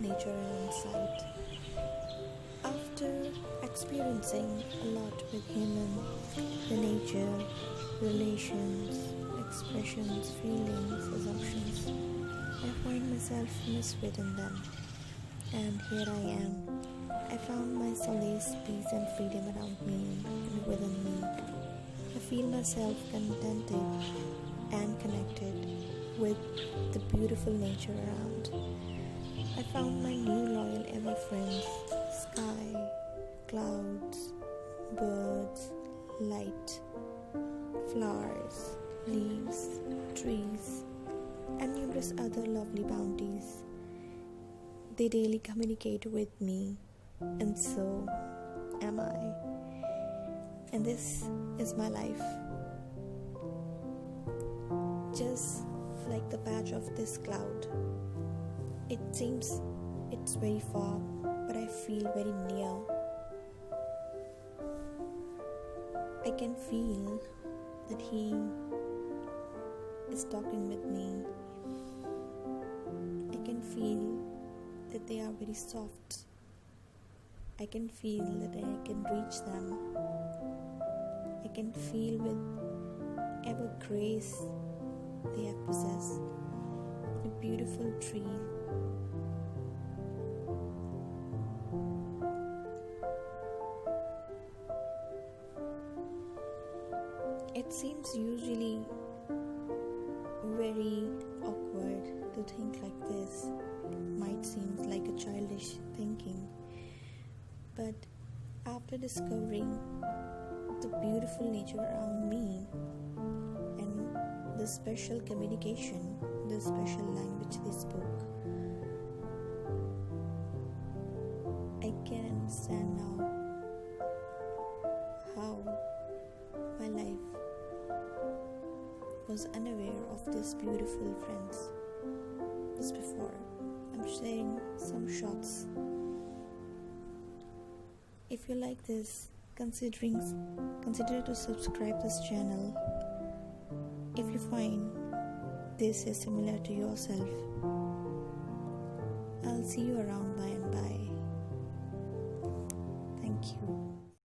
nature and insight. After experiencing a lot with human, the nature, relations, expressions, feelings, assumptions, I find myself misfit in them. And here I am. I found my solace, peace and freedom around me and within me. I feel myself contented and connected with the beautiful nature around. I found my new loyal ever friends, sky, clouds, birds, light, flowers, leaves, trees, and numerous other lovely bounties. They daily communicate with me, and so am I. And this is my life. Just like the patch of this cloud. It seems it's very far, but I feel very near. I can feel that he is talking with me. I can feel that they are very soft. I can feel that I can reach them. I can feel with ever grace they have possessed. A beautiful tree. It seems usually very awkward to think like this. Might seem like a childish thinking, but after discovering the beautiful nature around me and the special communication, the special language they spoke, I can understand now how my life was unaware of these beautiful friends. Just before, I'm sharing some shots. If you like this, consider to subscribe this channel. If you find this is similar to yourself, I'll see you around by and by. Thank you.